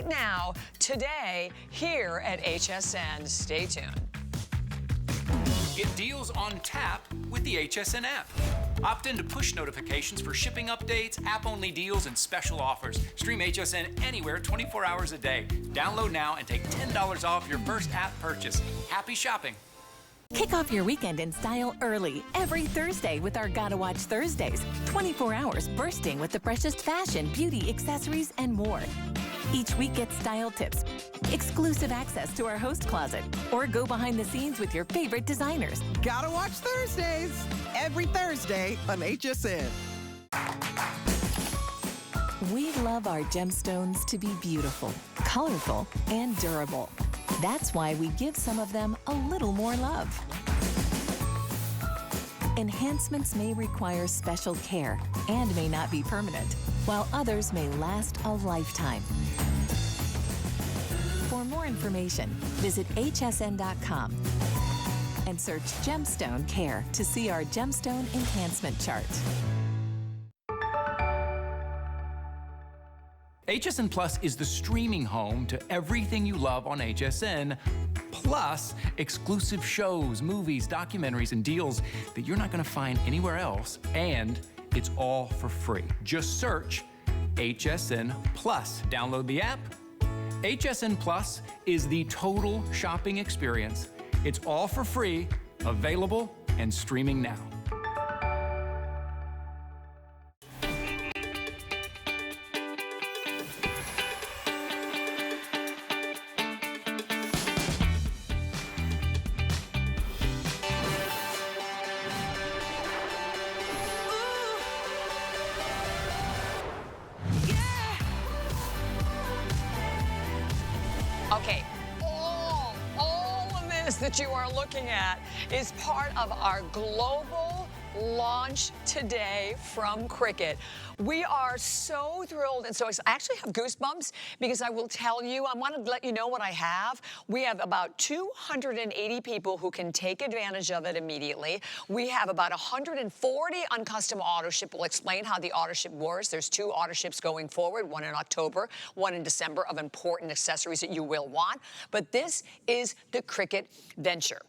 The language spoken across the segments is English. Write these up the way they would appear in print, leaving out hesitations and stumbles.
right now, today, here at HSN. Stay tuned. Get deals on tap with the HSN app. Opt into push notifications for shipping updates, app-only deals, and special offers. Stream HSN anywhere 24 hours a day. Download now and take $10 off your first app purchase. Happy shopping. Kick off your weekend in style early every Thursday with our Gotta Watch Thursdays. 24 hours bursting with the freshest fashion, beauty, accessories, and more. Each week get style tips, exclusive access to our host closet, or go behind the scenes with your favorite designers. Gotta Watch Thursdays, every Thursday on HSN. We love our gemstones to be beautiful, colorful, and durable. That's why we give some of them a little more love. Enhancements may require special care and may not be permanent, while others may last a lifetime. For more information, visit hsn.com and search Gemstone Care to see our gemstone enhancement chart. HSN Plus is the streaming home to everything you love on HSN, plus exclusive shows, movies, documentaries, and deals that you're not going to find anywhere else, and it's all for free. Just search HSN Plus. Download the app. HSN Plus is the total shopping experience. It's all for free, available, and streaming now. Okay, all of this that you are looking at is part of our global launch today from Cricut. We are so thrilled and so excited. I actually have goosebumps because I will tell you, I want to let you know what I have. We have about 280 people who can take advantage of it immediately. We have about 140 on custom auto ship. We'll explain how the auto ship works. There's 2 auto ships going forward, one in October, one in December, of important accessories that you will want. But this is the Cricut Venture.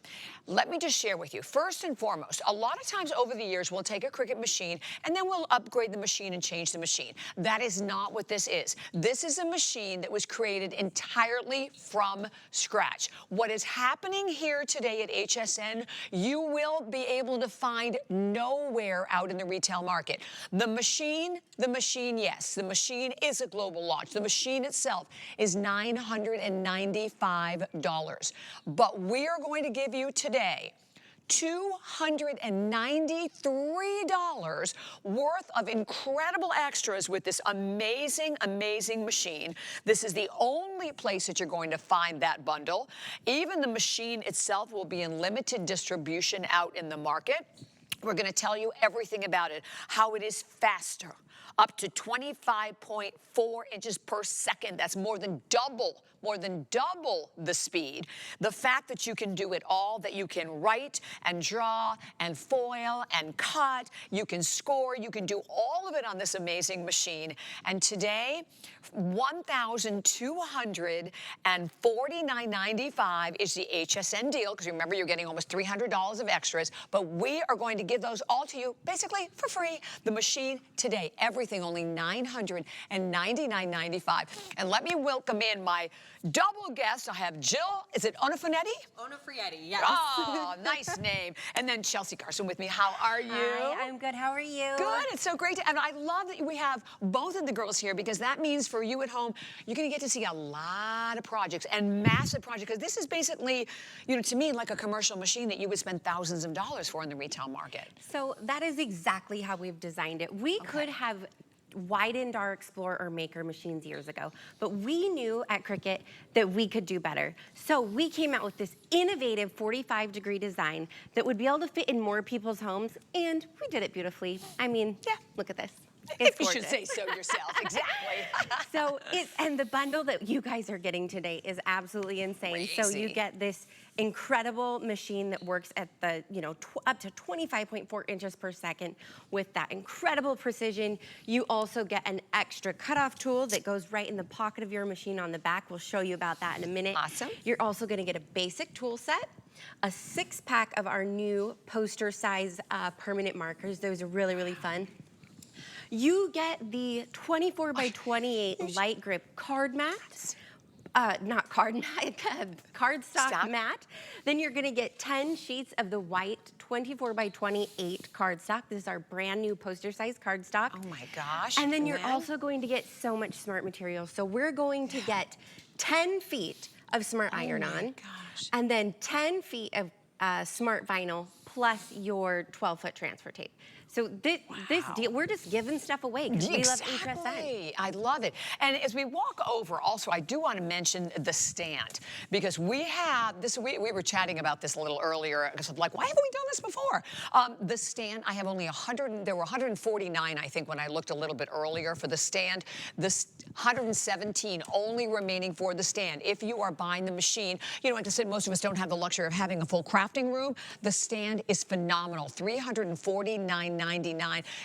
Let me just share with you, first and foremost, a lot of times over the years, we'll take a Cricut machine and then we'll upgrade the machine and change the machine. That is not what this is. This is a machine that was created entirely from scratch. What is happening here today at HSN, you will be able to find nowhere out in the retail market. The machine, yes, the machine is a global launch. The machine itself is $995. But we are going to give you today $293 worth of incredible extras with this amazing, amazing machine. This is the only place that you're going to find that bundle. Even the machine itself will be in limited distribution out in the market. We're going to tell you everything about it, how it is faster, up to 25.4 inches per second. That's more than double the speed. The fact that you can do it all, that you can write and draw and foil and cut, you can score, you can do all of it on this amazing machine. And today, $1,249.95 is the HSN deal, because remember, you're getting almost $300 of extras, but we are going to give those all to you basically for free. The machine today, everything only $999.95. And let me welcome in my double guest. I have Jill, is it Onofretti? Onofretti, yes. Oh, nice name. And then Chelsea Carson with me. How are you? Hi, I'm good. How are you? Good. It's so great to, and I love that we have both of the girls here, because that means for you at home, you're going to get to see a lot of projects and massive projects, because this is basically, you know, to me, like a commercial machine that you would spend thousands of dollars for in the retail market. So that is exactly how we've designed it. We could have widened our Explorer or Maker machines years ago, but we knew at Cricut that we could do better. So we came out with this innovative 45-degree design that would be able to fit in more people's homes, and we did it beautifully. I mean, yeah, look at this. It's You should gorgeous. say so yourself, exactly. So and the bundle that you guys are getting today is absolutely insane. So you Crazy. get this incredible machine that works at the, up to 25.4 inches per second with that incredible precision. You also get an extra cutoff tool that goes right in the pocket of your machine on the back. We'll show you about that in a minute. Awesome. You're also gonna get a basic tool set, a 6-pack of our new poster size permanent markers. Those are really, really fun. You get the 24 by 28 light grip card mat. Not card mat, cardstock mat. Then you're gonna get 10 sheets of the white 24 by 28 cardstock. This is our brand new poster size cardstock. Oh my gosh. And then you're also going to get so much smart material. So we're going to get 10 feet of smart iron-on, and then 10 feet of smart vinyl plus your 12-foot transfer tape. So this deal, we're just giving stuff away because we love HSN. Exactly. I love it. And as we walk over, also, I do want to mention the stand, because we have this. We were chatting about this a little earlier, because I'm like, why haven't we done this before? The stand, I have only 100. There were 149, I think, when I looked a little bit earlier for the stand. This 117 only remaining for the stand. If you are buying the machine, like I said, most of us don't have the luxury of having a full crafting room. The stand is phenomenal. $349.99.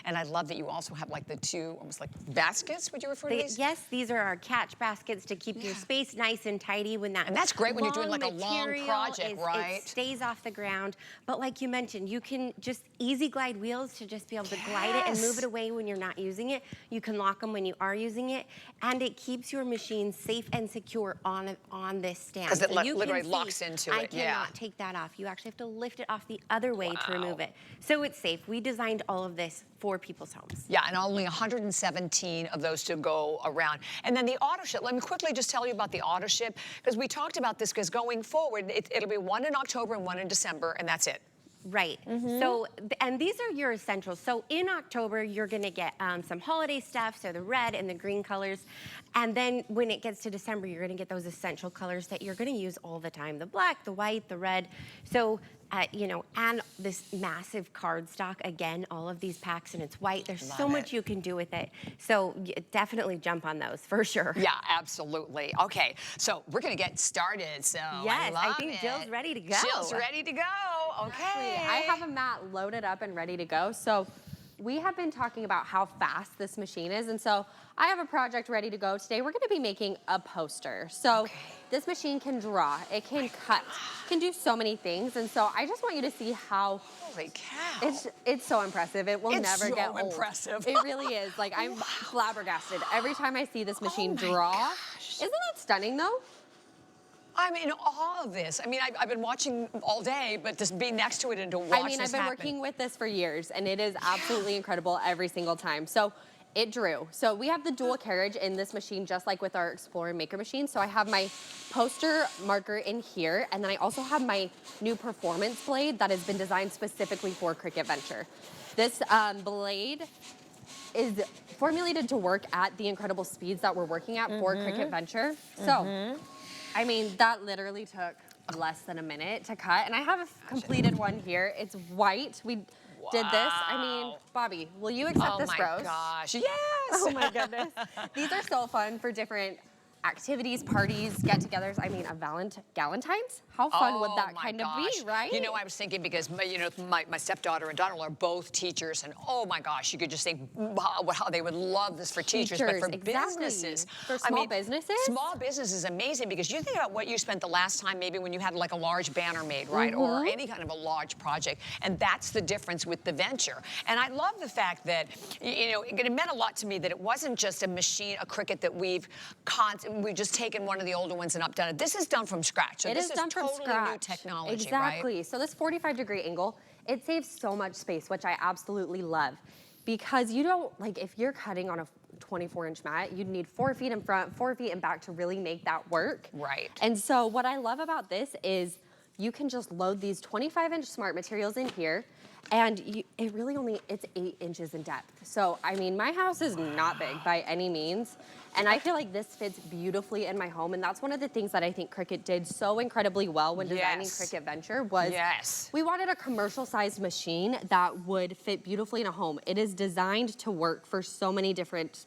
And I love that you also have like the two almost like baskets. Would you refer to these? Yes, these are our catch baskets to keep your space nice and tidy when that. And that's great when you're doing like a long project, right? It stays off the ground. But like you mentioned, you can just easy glide wheels to just be able to glide it and move it away when you're not using it. You can lock them when you are using it, and it keeps your machine safe and secure on this stand. Because it So you literally can locks see, into I it. Yeah. cannot take that off. You actually have to lift it off the other way to remove it. So it's safe. We designed all of this for people's homes. Yeah, and only 117 of those to go around. And then the auto ship, let me quickly just tell you about the auto ship, because we talked about this, because going forward, it'll be one in October and one in December, and that's it. Right. So, and these are your essentials. So in October, you're gonna get some holiday stuff, so the red and the green colors. And then when it gets to December, you're gonna get those essential colors that you're gonna use all the time. The black, the white, the red. So, and this massive cardstock, again, all of these packs, and it's white. There's so much you can do with it. So definitely jump on those, for sure. Yeah, absolutely. Okay, so we're gonna get started, so Yes, I love think it. Jill's ready to go. Jill's ready to go, okay. I have a mat loaded up and ready to go. So we have been talking about how fast this machine is, and so I have a project ready to go. Today we're gonna be making a poster. So this machine can draw, it can cut, can do so many things, and so I just want you to see how Holy cow. it's so impressive. It will It's never so get old. impressive. It really is. Like, I'm flabbergasted every time I see this machine draw. Isn't that stunning though? I'm in awe of this. I mean, I've been watching all day, but just be next to it and to watch I mean, this I've been happen. working with this for years, and it is absolutely incredible every single time. So it drew. So we have the dual carriage in this machine, just like with our Explorer Maker machine. So I have my poster marker in here, and then I also have my new performance blade that has been designed specifically for Cricut Venture. This blade is formulated to work at the incredible speeds that we're working at for Cricut Venture. So, I mean, that literally took less than a minute to cut, and I have a completed one here. It's white. We did this. I mean, Bobby, will you accept this rose? Oh my gosh, yes! Oh my goodness. These are so fun for different activities, parties, get-togethers. I mean, a Galentine's? How fun would that kind of be, right? You know, I was thinking, because my stepdaughter and Donald are both teachers, and oh my gosh, you could just think how they would love this for teachers, but for businesses. For small businesses? Small business is amazing, because you think about what you spent the last time maybe when you had like a large banner made, right? Or any kind of a large project, and that's the difference with the Venture. And I love the fact that, it meant a lot to me that it wasn't just a machine, a Cricut that we've just taken one of the older ones and updone it. This is done from scratch. So It is done from totally scratch. New technology, exactly. Right? So this 45-degree angle, it saves so much space, which I absolutely love. Because you don't, like, if you're cutting on a 24-inch mat, you'd need 4 feet in front, 4 feet in back to really make that work. Right. And so what I love about this is you can just load these 25-inch smart materials in here, and it really only, it's 8 inches in depth. So, I mean, my house is not big by any means. And I feel like this fits beautifully in my home. And that's one of the things that I think Cricut did so incredibly well when designing Cricut Venture was we wanted a commercial sized machine that would fit beautifully in a home. It is designed to work for so many different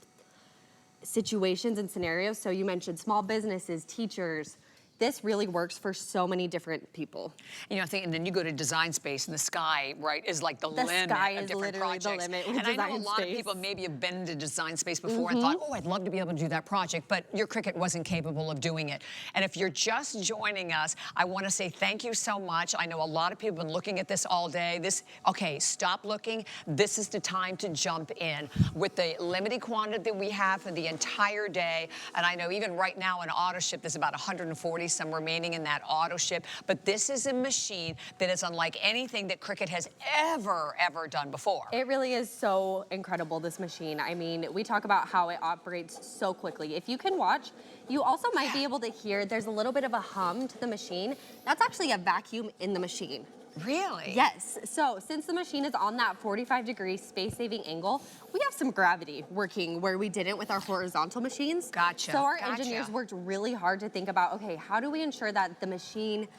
situations and scenarios. So you mentioned small businesses, teachers. This really works for so many different people. You know, I think, and then you go to Design Space, and the sky, right, is like the limit sky of is different literally projects. the limit with and I know a Design lot of Space. people maybe have been to Design Space before and thought, oh, I'd love to be able to do that project, but your Cricut wasn't capable of doing it. And if you're just joining us, I want to say thank you so much. I know a lot of people have been looking at this all day. Okay, stop looking. This is the time to jump in. With the limited quantity that we have for the entire day, and I know even right now in auto ship, there's about 140 some remaining in that auto ship, but this is a machine that is unlike anything that Cricut has ever done before. It really is so incredible, this machine. I mean, we talk about how it operates so quickly. If you can watch, you also might be able to hear there's a little bit of a hum to the machine. That's actually a vacuum in the machine. Really? Yes. So since the machine is on that 45-degree space-saving angle, we have some gravity working where we didn't with our horizontal machines. Gotcha. So our engineers worked really hard to think about, okay, how do we ensure that the machine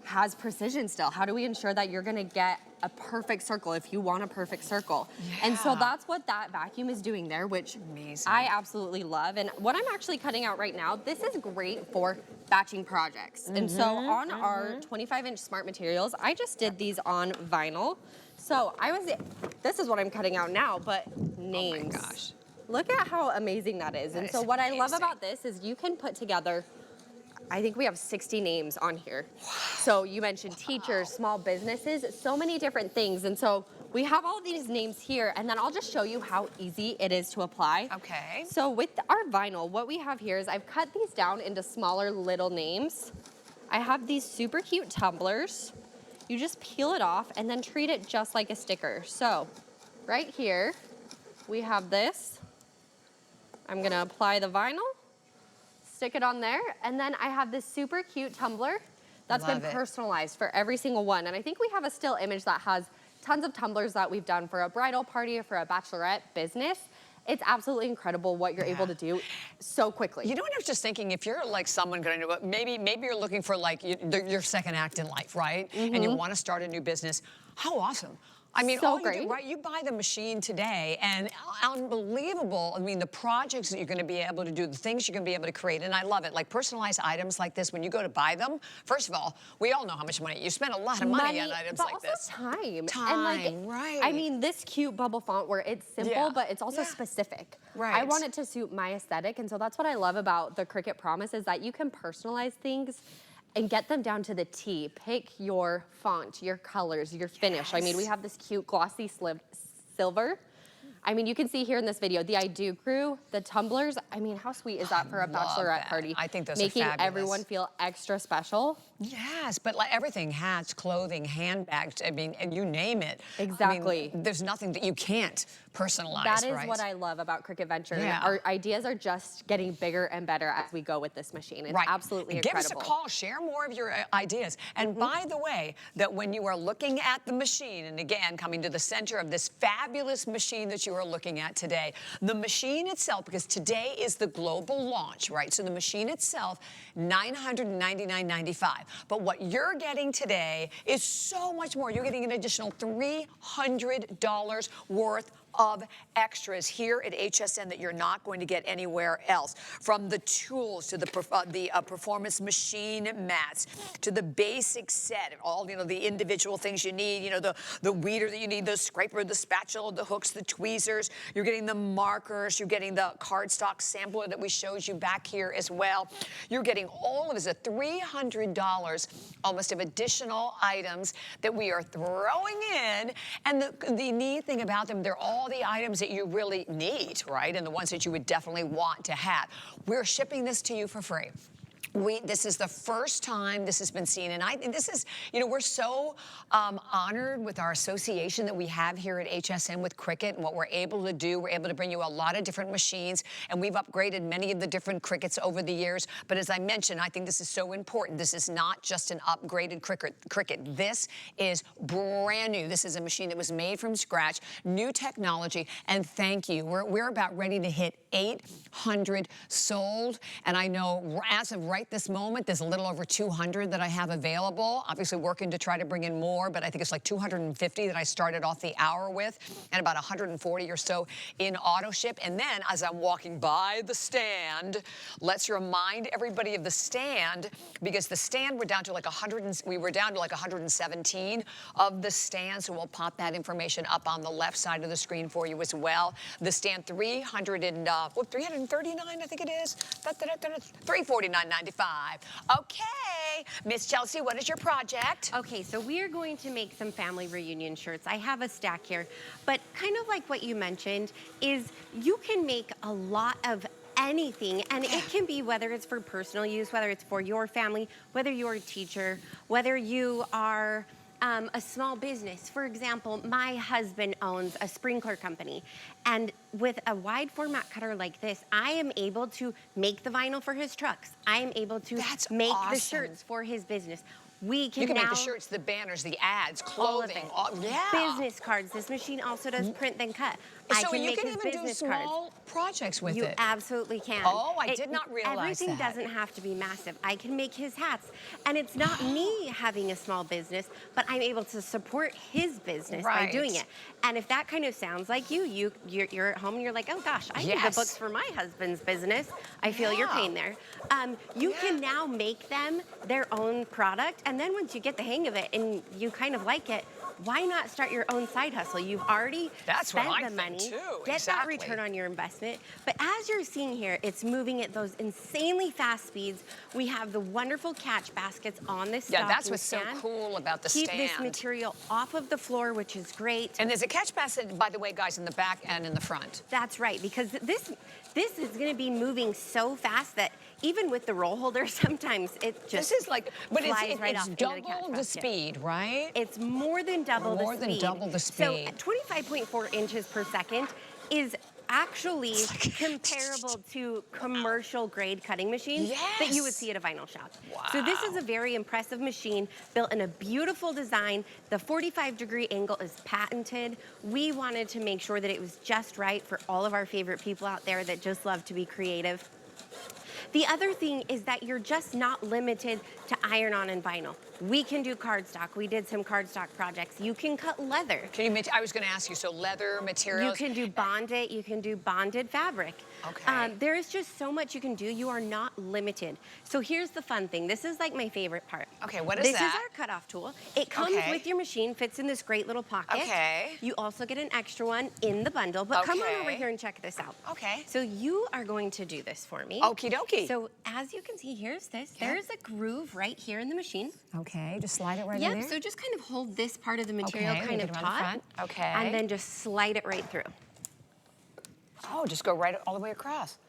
has precision still? How do we ensure that you're gonna get a perfect circle if you want a perfect circle? And so that's what that vacuum is doing there, which I absolutely love. And what I'm actually cutting out right now, this is great for batching projects. And so on our 25-inch smart materials, I just did these on vinyl. So this is what I'm cutting out now, but names. Oh my gosh. Look at how amazing that is. And so what I love about this is you can put together, I think we have 60 names on here. So you mentioned teachers, small businesses, so many different things. And so we have all of these names here, and then I'll just show you how easy it is to apply. Okay. So with our vinyl, what we have here is I've cut these down into smaller little names. I have these super cute tumblers. You just peel it off and then treat it just like a sticker. So right here, we have this. I'm gonna apply the vinyl, stick it on there, and then I have this super cute tumbler that's been personalized for every single one. And I think we have a still image that has tons of tumblers that we've done for a bridal party or for a bachelorette business. It's absolutely incredible what you're able to do so quickly. You know what I was just thinking? If you're like someone going to, maybe you're looking for like your second act in life, right? And you want to start a new business. How awesome. I mean, all you do, right? You buy the machine today, and unbelievable. I mean, the projects that you're going to be able to do, the things you're going to be able to create, and I love it. Like personalized items like this, when you go to buy them, first of all, we all know how much money you spend. A lot of money on items like this. Time. Time, and like, right? I mean, this cute bubble font where it's simple, but it's also specific. Right. I want it to suit my aesthetic, and so that's what I love about the Cricut Promise is that you can personalize things and get them down to the T. Pick your font, your colors, your finish. I mean, we have this cute glossy silver. I mean, you can see here in this video, the I Do crew, the tumblers. I mean, how sweet is that for a bachelorette party? I think those are making fabulous. everyone feel extra special. Yes, but like everything, hats, clothing, handbags, I mean, and you name it. Exactly. I mean, there's nothing that you can't personalize, That is right? what I love about Cricut Venture. Yeah. Our ideas are just getting bigger and better as we go with this machine. It's absolutely incredible. Give us a call, share more of your ideas. And by the way, that when you are looking at the machine, and again, coming to the center of this fabulous machine that you are looking at today, the machine itself, because today is the global launch, right? So the machine itself, $999.95. But what you're getting today is so much more. You're getting an additional $300 worth of extras here at HSN that you're not going to get anywhere else. From the tools to the performance machine mats to the basic set, all the individual things you need. The weeder that you need, the scraper, the spatula, the hooks, the tweezers. You're getting the markers. You're getting the cardstock sampler that we showed you back here as well. You're getting all of this, $300 almost of additional items that we are throwing in. And the neat thing about them, they're all the items that you really need, right? And the ones that you would definitely want to have. We're shipping this to you for free. This is the first time this has been seen, and I think this is, we're so honored with our association that we have here at HSN with Cricut and what we're able to do. We're able to bring you a lot of different machines, and we've upgraded many of the different Cricuts over the years. But as I mentioned, I think this is so important. This is not just an upgraded Cricut. This is brand new. This is a machine that was made from scratch, new technology, and thank you. We're about ready to hit 800 sold, and I know as of right this moment, there's a little over 200 that I have available. Obviously working to try to bring in more, but I think it's like 250 that I started off the hour with, and about 140 or so in auto ship. And then as I'm walking by the stand, let's remind everybody of the stand, because the stand we're down to like 117 of the stand, so we'll pop that information up on the left side of the screen for you as well. The stand 339, I think it is. 349.95. Okay, Miss Chelsea, what is your project? Okay, so we are going to make some family reunion shirts. I have a stack here, but kind of like what you mentioned is you can make a lot of anything, and it can be whether it's for personal use, whether it's for your family, whether you're a teacher, whether you are a small business. For example, my husband owns a sprinkler company, and with a wide format cutter like this, I am able to make the vinyl for his trucks. I am able to make the shirts for his business. You can make the shirts, the banners, the ads, clothing, business cards. This machine also does print then cut. So you can even do small projects with it. You absolutely can. Oh, I did not realize everything doesn't have to be massive. I can make his hats, and it's not me having a small business, but I'm able to support his business by doing it. And if that kind of sounds like you're at home and you're like, oh gosh, I need the books for my husband's business. I feel your pain there. You can now make them their own product, and then once you get the hang of it and you kind of like it, why not start your own side hustle? You've already spent the money. Get that return on your investment. But as you're seeing here, it's moving at those insanely fast speeds. We have the wonderful catch baskets on this stocking that's what's so cool about the stand. Keep this material off of the floor, which is great. And there's a catch basket, by the way, guys, in the back and in the front. That's right, because this is going to be moving so fast that even with the roll holder, sometimes it just this is like, but flies right it's off double into the catch the basket. speed, right? It's more than double the speed. More than double the speed. So at 25.4 inches per second is actually comparable to commercial grade cutting machines that you would see at a vinyl shop. Wow. So this is a very impressive machine built in a beautiful design. The 45-degree angle is patented. We wanted to make sure that it was just right for all of our favorite people out there that just love to be creative. The other thing is that you're just not limited to iron-on and vinyl. We can do cardstock. We did some cardstock projects. You can cut leather. Can you? I was going to ask you. So leather materials. You can do bonded. You can do bonded fabric. Okay. There is just so much you can do. You are not limited. So here's the fun thing. This is like my favorite part. Okay. What is this that? This is our cutoff tool. It comes with your machine. Fits in this great little pocket. Okay. You also get an extra one in the bundle. But come on over here and check this out. Okay. So you are going to do this for me. Okie dokie. So as you can see, here's this. There's a groove right here in the machine. Okay, just slide it right in there? Yep, so just kind of hold this part of the material kind of taut. Okay. And then just slide it right through. Oh, just go right all the way across.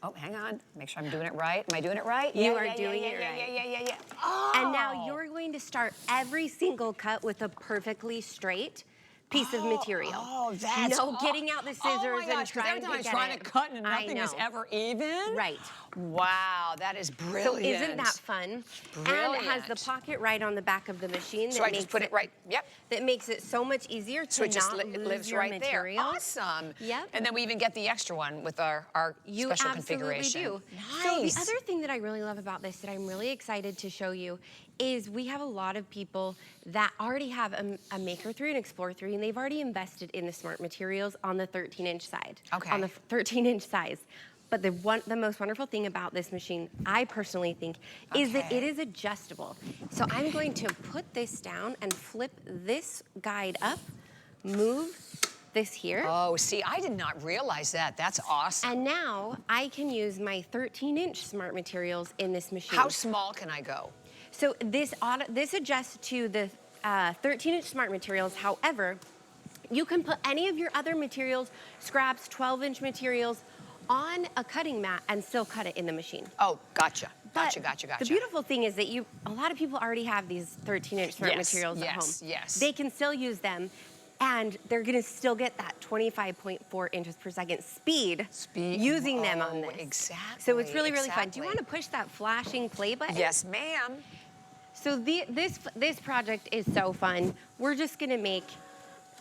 Oh, hang on. Make sure I'm doing it right. Am I doing it right? You are doing it right. Yeah. Oh. And now you're going to start every single cut with a perfectly straight piece of material. Oh, that's no getting out the scissors and trying to get it. Trying to cut and nothing is ever even. Right. Wow, that is brilliant. So isn't that fun? Brilliant. And it has the pocket right on the back of the machine. So I just put it right. Yep. That makes it so much easier to not lose your material. Awesome. Yep. And then we even get the extra one with our special configuration. You absolutely do. Nice. So the other thing that I really love about this that I'm really excited to show you is we have a lot of people that already have a Maker 3 and Explorer 3, and they've already invested in the smart materials on the 13-inch side. Okay. On the 13-inch size. But the most wonderful thing about this machine, I personally think, is that it is adjustable. So I'm going to put this down and flip this guide up, move this here. Oh, see, I did not realize that. That's awesome. And now I can use my 13-inch smart materials in this machine. How small can I go? So this adjusts to the 13-inch smart materials. However, you can put any of your other materials, scraps, 12-inch materials, on a cutting mat and still cut it in the machine. Oh, gotcha. Gotcha. The beautiful thing is that a lot of people already have these 13-inch thread materials at home. Yes. They can still use them, and they're gonna still get that 25.4 inches per second speed using them on this. Exactly. So it's really, really fun. Do you wanna push that flashing play button? Yes, ma'am. So this project is so fun. We're just gonna make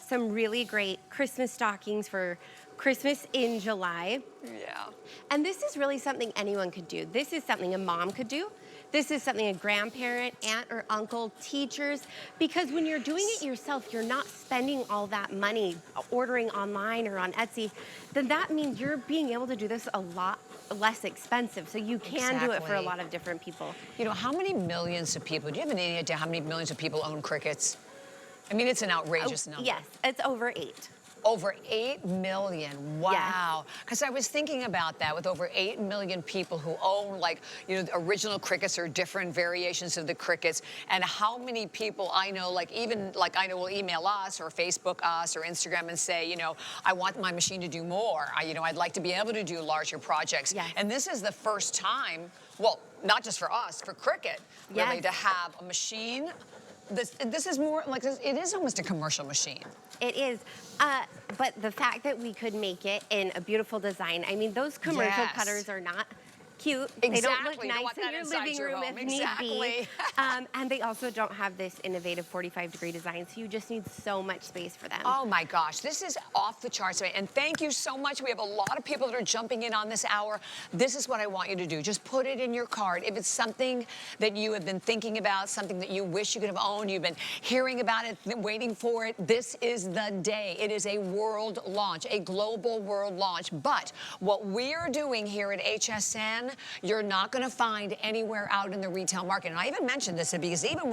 some really great Christmas stockings for Christmas in July. Yeah. And this is really something anyone could do. This is something a mom could do. This is something a grandparent, aunt or uncle, teachers, because when you're doing it yourself, you're not spending all that money ordering online or on Etsy, then that means you're being able to do this a lot less expensive. So you can do it for a lot of different people. You know, how many millions of people, do you have any idea how many millions of people own Cricuts? I mean, it's an outrageous number. Yes, it's over 8. Over 8 million, wow. Because I was thinking about that with over 8 million people who own, like, you know, the original Cricuts or different variations of the Cricuts, and how many people I know, like even, like I know will email us or Facebook us or Instagram and say, you know, I want my machine to do more. You know, I'd like to be able to do larger projects. Yes. And this is the first time, well, not just for us, for Cricut, really, to have a machine. This is more like, it is almost a commercial machine. It is, but the fact that we could make it in a beautiful design, I mean, those commercial cutters are not cute. Exactly. They don't look You don't nice want in that your inside living your room home. if need be. And they also don't have this innovative 45-degree design, so you just need so much space for them. Oh my gosh, this is off the charts. And thank you so much. We have a lot of people that are jumping in on this hour. This is what I want you to do. Just put it in your cart. If it's something that you have been thinking about, something that you wish you could have owned, you've been hearing about it, waiting for it, this is the day. It is a world launch, a global world launch. But what we're doing here at HSN, you're not going to find anywhere out in the retail market. And I even mentioned this because even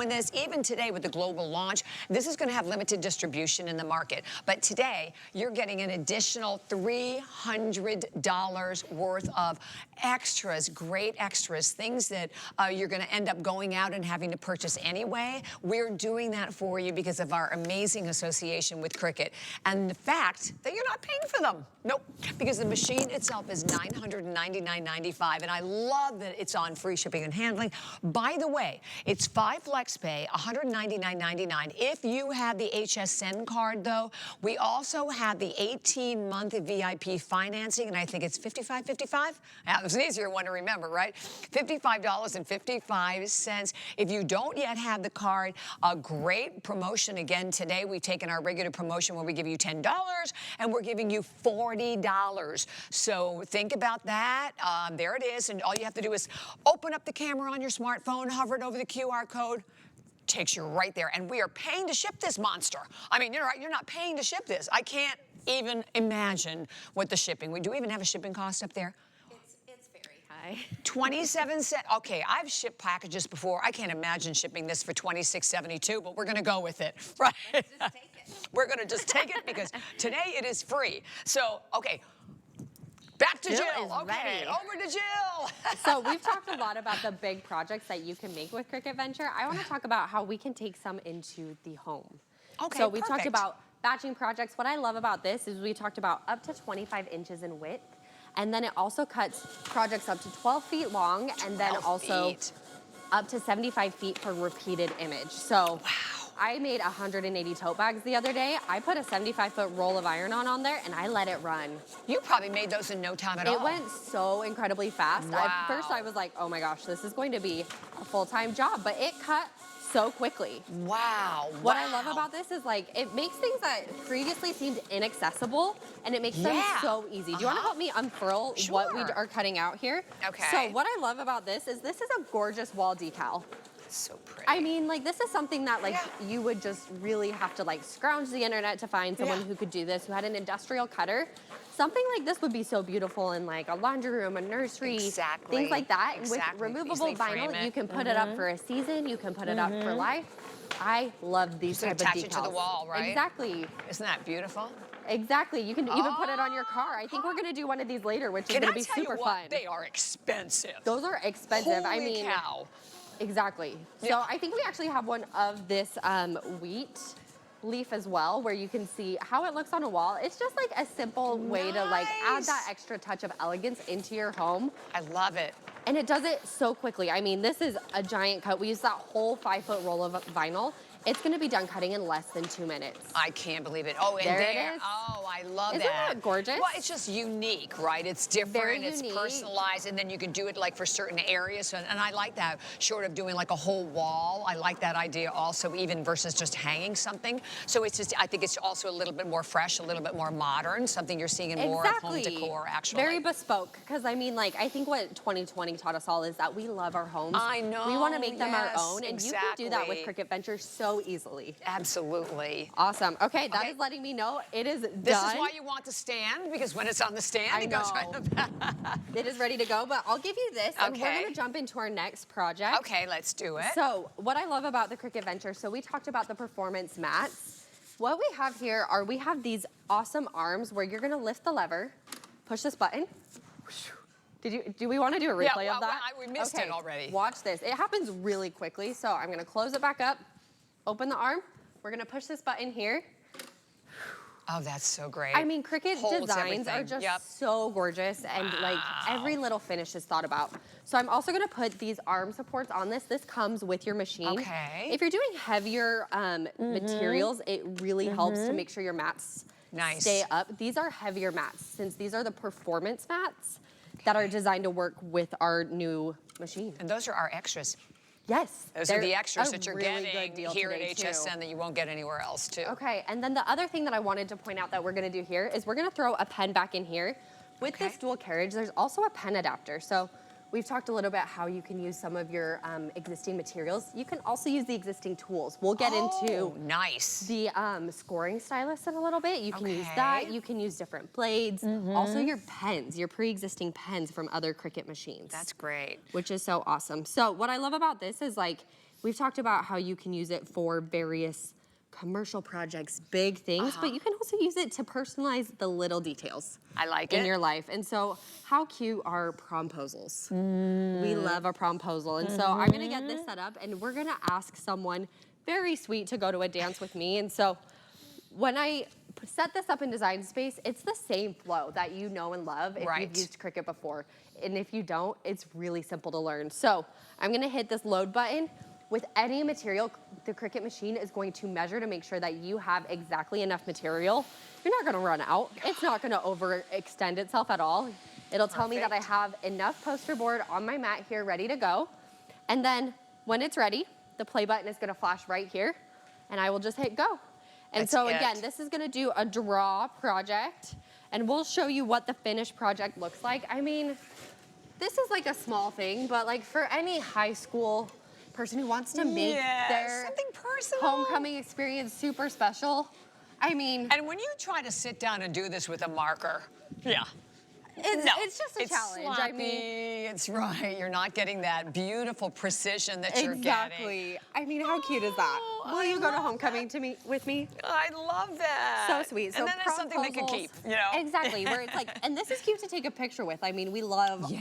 today with the global launch, this is going to have limited distribution in the market. But today, you're getting an additional $300 worth of extras, great extras, things that you're going to end up going out and having to purchase anyway. We're doing that for you because of our amazing association with Cricut and the fact that you're not paying for them. Nope, because the machine itself is $999.95, and I love that it's on free shipping and handling. By the way, it's 5 flex pay, $199.99. If you have the HSN card, though, we also have the 18-month VIP financing, and I think it's $55.55. Yeah, it's an easier one to remember, right? $55.55. If you don't yet have the card, a great promotion again today. We've taken our regular promotion where we give you $10, and we're giving you $40. So think about that. There it is, and all you have to do is open up the camera on your smartphone, hover it over the QR code, takes you right there. And we are paying to ship this monster. I mean, you're not paying to ship this. I can't even imagine what the shipping. We do even have a shipping cost up there. It's very high. 27 cents. Okay, I've shipped packages before. I can't imagine shipping this for $26.72, but we're going to go with it, right? Let's just take it. We're going to just take it because today it is free. So, okay. Back to Jill. Okay, over to Jill. So we've talked a lot about the big projects that you can make with Cricut Venture. I want to talk about how we can take some into the home. Okay, so we talked perfect. about batching projects. What I love about this is we talked about up to 25 inches in width, and then it also cuts projects up to 12 feet long, and then also up to 75 feet for repeated image. So I made 180 tote bags the other day. I put a 75-foot roll of iron-on on there, and I let it run. You probably made those in no time at all. It went so incredibly fast. Wow. At first, I was like, oh my gosh, this is going to be a full-time job, but it cut so quickly. Wow. What I love about this is, like, it makes things that previously seemed inaccessible, and it makes them so easy. Do you want to help me unfurl what we are cutting out here? Okay. So what I love about this is a gorgeous wall decal. So pretty. I mean, like, this is something that, like, you would just really have to, like, scrounge the internet to find someone who could do this, who had an industrial cutter. Something like this would be so beautiful in, like, a laundry room, a nursery, things like that. With removable vinyl, you can put it up for a season, you can put it up for life. I love these type of decals. Attach it to the wall, right? Exactly. Isn't that beautiful? Exactly. You can even put it on your car. I think we're going to do one of these later, which is going to be super fun. They are expensive. Those are expensive. Holy I mean, cow. Exactly. So I think we actually have one of this wheat leaf as well, where you can see how it looks on a wall. It's just like a simple way to, like, add that extra touch of elegance into your home. I love it. And it does it so quickly. I mean, this is a giant cut. We use that whole 5-foot roll of vinyl. It's gonna be done cutting in less than 2 minutes. I can't believe it. Oh, and There it is. Oh, I love Isn't that gorgeous? Well, it's just unique, right? It's different, Very it's unique. personalized, and then you can do it like for certain areas. And I like that, short of doing like a whole wall. I like that idea also, even versus just hanging something. So it's just, I think it's also a little bit more fresh, a little bit more modern, something you're seeing in more of home decor, actually. Very bespoke, because I mean, like, I think what 2020 taught us all is that we love our homes. I know, We want to make them our yes, own, and exactly. you can do that with Cricut Venture so easily. Absolutely. Awesome. Okay, that is letting me know it is done. This is why you want the stand, because when it's on the stand, it goes right in the back. It is ready to go, but I'll give you this, and we're Okay. going to jump into our next project. Okay, let's do it. So what I love about the Cricut Venture, so we talked about the performance mats. What we have here are, we have these awesome arms where you're gonna lift the lever, push this button. Do we wanna do a replay of that? We missed it already. Watch this. It happens really quickly. So I'm gonna close it back up, open the arm. We're gonna push this button here. Oh, that's so great. I mean, Cricut Holds designs are everything. just so gorgeous, and like every little finish is thought about. So I'm also gonna put these arm supports on this. This comes with your machine. Okay. If you're doing heavier materials, it really helps to make sure your mats stay up. These are heavier mats, since these are the performance mats that are designed to work with our new machine. And those are our extras. Yes. Those are the they're extras a that you're really getting good deal here at today, too. HSN that you won't get anywhere else, too. Okay, and then the other thing that I wanted to point out that we're gonna do here is we're gonna throw a pen back in here. With this dual carriage, there's also a pen adapter. So we've talked a little bit how you can use some of your existing materials. You can also use the existing tools. We'll get into the scoring stylus in a little bit. You can use that. You can use different blades. Also your pens, your pre-existing pens from other Cricut machines. That's great. Which is so awesome. So what I love about this is, like, we've talked about how you can use it for various commercial projects, big things, but you can also use it to personalize the little details. I like in your life. And so how cute are promposals? We love a promposal. And so I'm gonna get this set up, and we're gonna ask someone very sweet to go to a dance with me. And so when I set this up in Design Space, it's the same flow that you know and love if you've used Cricut before. And if you don't, it's really simple to learn. So I'm gonna hit this load button. With any material, the Cricut machine is going to measure to make sure that you have exactly enough material. You're not gonna run out. It's not gonna overextend itself at all. It'll tell me that I have enough poster board on my mat here ready to go. And then when it's ready, the play button is gonna flash right here, and I will just hit go. And so again, this is gonna do a draw project, and we'll show you what the finished project looks like. I mean, this is like a small thing, but like for any high school person who wants to make their something personal, homecoming experience super special, I mean. And when you try to sit down and do this with a marker, it's just a challenge. Sloppy, I mean, it's right. You're not getting that beautiful precision that you're getting. Exactly. I mean, how cute is that? Will you go to homecoming with me? I love that. So sweet. So and then it's something they can keep, you know? Exactly. Where it's like, and this is cute to take a picture with. I mean, we love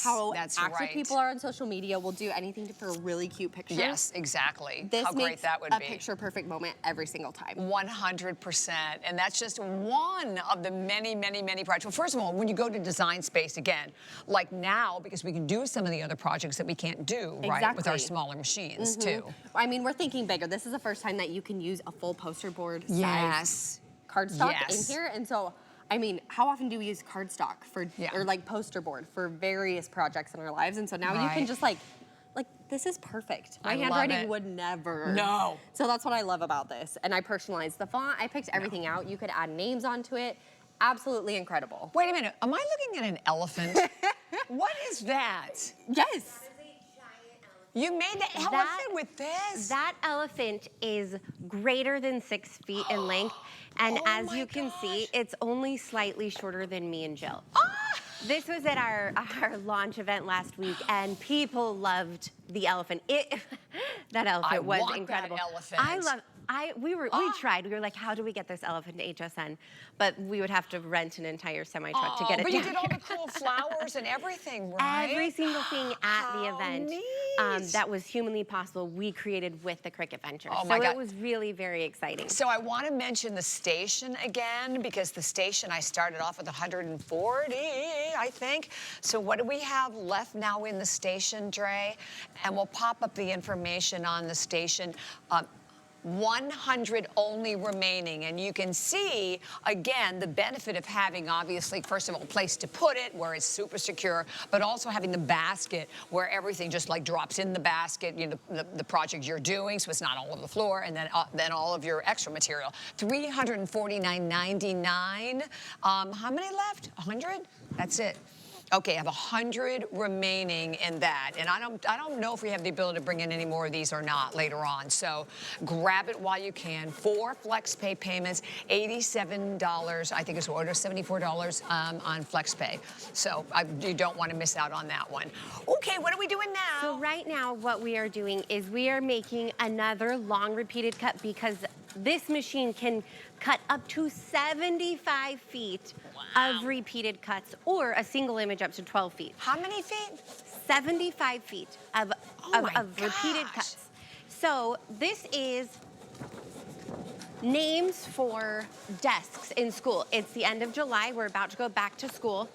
how active people are on social media. We'll do anything for a really cute picture. Yes, exactly. This how great that would be. a picture perfect moment every single time. 100%. And that's just one of the many, many, many projects. Well, first of all, when you go to Design Space, again, like now, because we can do some of the other projects that we can't do, right, with our smaller machines, too. I mean, we're thinking bigger. This is the first time that you can use a full poster board size cardstock in here. And so, I mean, how often do we use cardstock for, or like poster board for various projects in our lives? And so now you can just like, this is perfect. My handwriting would never. No. So that's what I love about this. And I personalized the font. I picked everything out. You could add names onto it. Absolutely incredible. Wait a minute. Am I looking at an elephant? What is that? Yes. You made the elephant with this? That elephant is greater than 6 feet in length. And as you can see, it's only slightly shorter than me and Jill. This was at our launch event last week, and people loved the elephant. That elephant was incredible. That elephant. We tried. We were like, how do we get this elephant to HSN? But we would have to rent an entire semi-truck to get it but down you did all here. the cool flowers and everything, right? Every single thing at the How event neat. that was humanly possible, we created with the Cricut Venture. Oh so my God. it was really very exciting. So I want to mention the station again, because the station, I started off with 140, I think. So what do we have left now in the station, Dre? And we'll pop up the information on the station. 100 only remaining, and you can see again the benefit of having, obviously, first of all, a place to put it where it's super secure, but also having the basket where everything just like drops in the basket, you know, the project you're doing, so it's not all over the floor, and then all of your extra material. $349.99. How many left? 100? That's it. Okay, I have 100 remaining in that, and I don't know if we have the ability to bring in any more of these or not later on. So grab it while you can. 4 FlexPay payments, $87. I think it's order $74 on FlexPay. So you don't want to miss out on that one. Okay, what are we doing now? So right now, what we are doing is we are making another long repeated cut, because this machine can cut up to 75 feet of repeated cuts, or a single image up to 12 feet. How many feet? 75 feet of repeated cuts. So this is names for desks in school. It's the end of July. We're about to go back to school.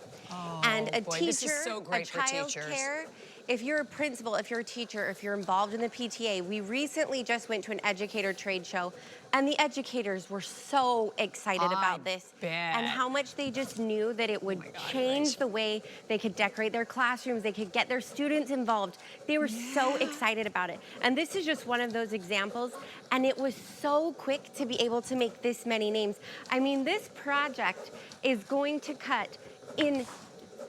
And a boy, teacher, this is so great a for child teachers. care, if you're a principal, if you're a teacher, if you're involved in the PTA, we recently just went to an educator trade show, and the educators were so excited about this and how much they just knew that it would change the way they could decorate their classrooms, they could get their students involved. They were so excited about it. And this is just one of those examples, and it was so quick to be able to make this many names. I mean, this project is going to cut in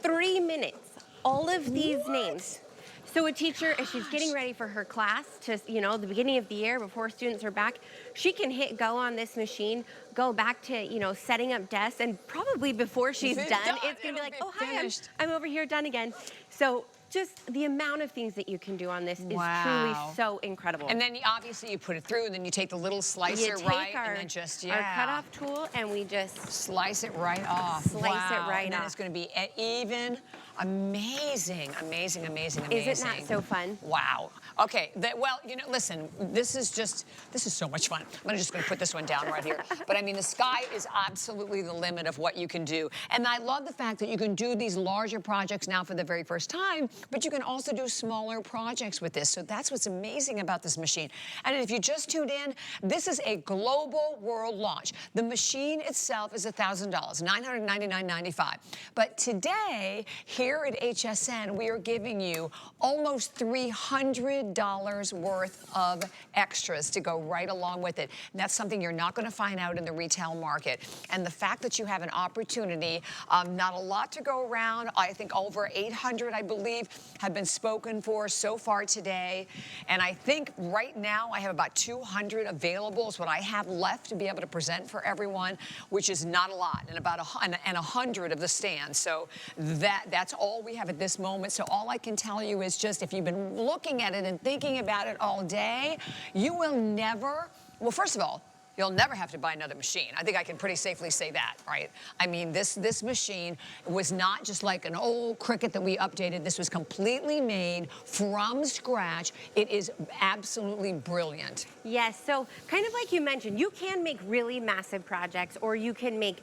3 minutes all of these names. So a teacher, if she's getting ready for her class to, you know, the beginning of the year before students are back, she can hit go on this machine, go back to, you know, setting up desks, and probably before she's done, it's gonna be like, oh, hi, I'm over here, done again. So just the amount of things that you can do on this is truly so incredible. And then obviously you put it through, and then you take the little slicer, and then just, our cutoff tool, and we just slice it right off. Slice it right and then off. it's going to be even. Amazing, amazing, amazing, amazing. Is it not so fun? Wow. Okay, well, you know, listen, this is so much fun. I'm just going to put this one down right here. But I mean, the sky is absolutely the limit of what you can do. And I love the fact that you can do these larger projects now for the very first time, but you can also do smaller projects with this. So that's what's amazing about this machine. And if you just tuned in, this is a global world launch. The machine itself is $1,000, $999.95. But today, here at HSN, we are giving you almost $300 worth of extras to go right along with it. And that's something you're not going to find out in the retail market. And the fact that you have an opportunity, not a lot to go around. I think over 800, I believe, have been spoken for so far today. And I think right now I have about 200 available is what I have left to be able to present for everyone, which is not a lot, and about 100 of the stands. So that's all we have at this moment. So all I can tell you is just, if you've been looking at it and thinking about it all day, you will never, well, first of all, you'll never have to buy another machine. I think I can pretty safely say that, right? I mean, this machine was not just like an old Cricut that we updated. This was completely made from scratch. It is absolutely brilliant. Yes, so kind of like you mentioned, you can make really massive projects, or you can make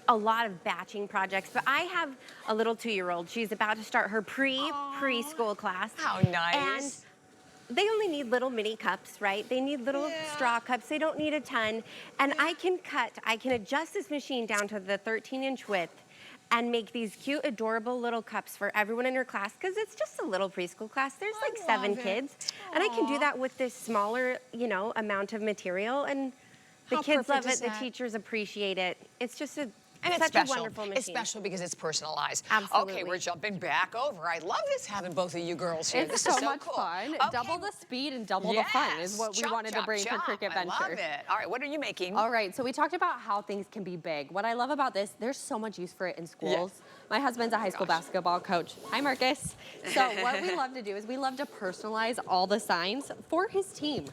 a lot of batching projects. But I have a little 2-year-old. She's about to start her preschool class. How nice. And they only need little mini cups, right? They need little straw cups. They don't need a ton. And I can adjust this machine down to the 13-inch width and make these cute, adorable little cups for everyone in her class, because it's just a little preschool class. There's like 7 kids. And I can do that with this smaller, you know, amount of material. And the kids love it. The teachers appreciate it. It's just such a wonderful machine. It's special because it's personalized. Absolutely. Okay, we're jumping back over. I love this, having both of you girls here. It's This is so much cool. fun. Okay. Double the speed and double the fun is what we wanted to bring to Cricut Venture. I love it. All right, what are you making? All right, so we talked about how things can be big. What I love about this, there's so much use for it in schools. My husband's a high school basketball coach. Hi, Marcus. So what we love to do is we love to personalize all the signs for his team.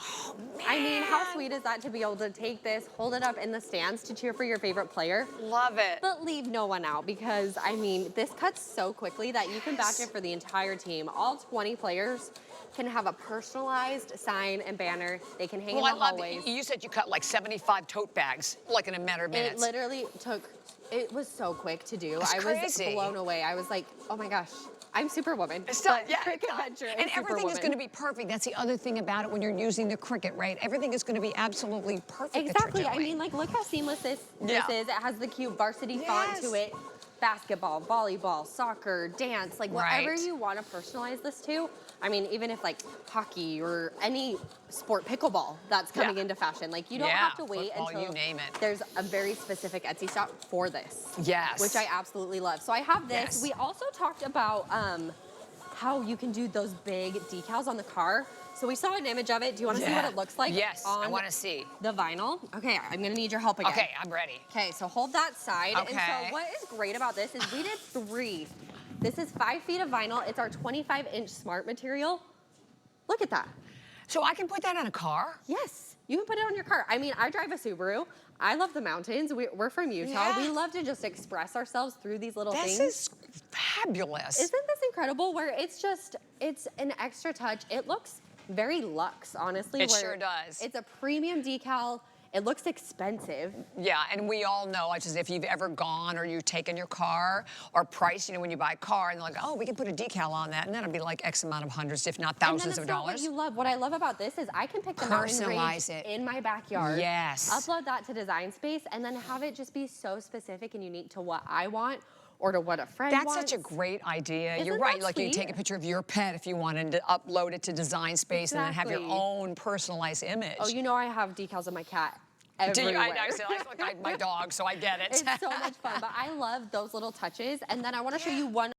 Oh, man. I mean, how sweet is that to be able to take this, hold it up in the stands to cheer for your favorite player? Love it. But leave no one out because, I mean, this cuts so quickly that you can batch it for the entire team. All 20 players can have a personalized sign and banner. They can hang in the hallways. You said you cut like 75 tote bags, like in a matter of minutes. It literally took, it was so quick to do. That's I was crazy. blown away. I was like, oh my gosh, I'm Superwoman. It's done, But yeah. Cricut Venture is And everything is Superwoman. going to be perfect. That's the other thing about it when you're using the Cricut, right? Everything is going to be absolutely perfect. Exactly. That I you're mean, doing. like, look how seamless this Yeah. is. It has the cute varsity font to it. Basketball, volleyball, soccer, dance, like whatever Right. you want to personalize this to. I mean, even if like hockey or any sport, pickleball, that's coming into fashion. Like you don't have to wait football, until you name it. there's a very specific Etsy shop for this. Yes. Which I absolutely love. So I have this. Yes. We also talked about how you can do those big decals on the car. So we saw an image of it. Do you want to see what it looks like? Yes, I on want to see. the vinyl. Okay, I'm gonna need your help again. Okay, I'm ready. Okay, so hold that side. And Okay. so what is great about this is we did 3. This is 5 feet of vinyl. It's our 25-inch smart material. Look at that. So I can put that on a car? Yes, you can put it on your car. I mean, I drive a Subaru. I love the mountains. We're from Utah. Yeah. We love to just express ourselves through these little This things. is fabulous. Isn't this incredible? Where it's an extra touch. It looks very luxe, honestly. It where sure does. It's a premium decal. It looks expensive. Yeah, and we all know, just if you've ever gone or you've taken your car or price, when you buy a car and they're like, oh, we can put a decal on that, and that'll be like X amount of hundreds, if not thousands of dollars. And then it's not what you love. What I love about this is I can pick the mountain Personalize range it. in my backyard. Yes. Upload that to Design Space and then have it just be so specific and unique to what I want or to what a friend That's wants. such a great idea. Isn't You're that right. Like you sweet? take a picture of your pet if you wanted to upload it to Design Space and then have your Exactly. own personalized image. Oh, you know I have decals of my cat Do everywhere. you? I know. So I my dog, so I get it. It's so much fun, but I love those little touches. And then I want to show you one